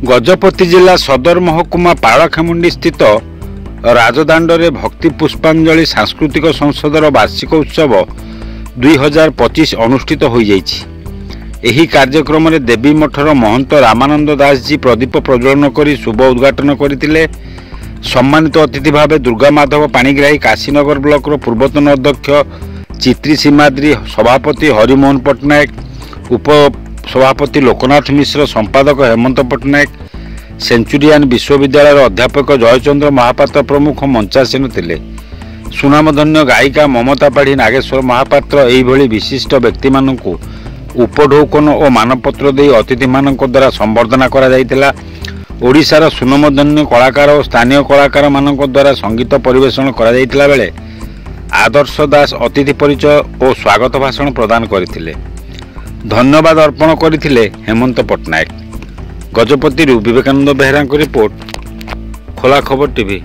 गजपति जिला सदर महकुमा पाड़ाखेमुंडी स्थित राजदाण्डरे भक्ति पुष्पांजलि सांस्कृतिक संसदर वार्षिक उत्सव 2025 अनुष्ठित हो जाइछि। एही कार्यक्रम रे देवी मठर महंत रामानंद दास जी प्रदीप प्रज्वलन करी शुभ उद्घाटन करथिले। सम्मानित अतिथि भाव दुर्गा माधव पाणीग्राही काशीनगर ब्लॉक रो पूर्वतन अध्यक्ष चित्री सीमाद्री, सभापति हरिमोहन पट्टनायक, उप सभापति लोकनाथ मिश्र, संपादक हेमंत पट्टनायक, सेंचुरियन विश्वविद्यालय अध्यापक जयचंद्र महापात्र प्रमुख मंचासीन थिले। सुनामधन्य गायिका ममता पाढ़ी, नागेश्वर महापात्र एहिभଳି विशिष्ट व्यक्ति मानकु उपढौकन और मानपत्र दे अतिथि मानक द्वारा संबर्धना करा जायतिला। ओडिशार सुनामधन्य कलाकार और स्थानीय कलाकार मानक द्वारा संगीत परिवेषण करा जायतिला बेले आदर्श दास अतिथि परिचय और स्वागत भाषण प्रदान करथिले। धन्यवाद अर्पण करथिले हेमंत पट्टनायक। गजपति विवेकानंद बेहरा रिपोर्ट, खोला खबर टीवी।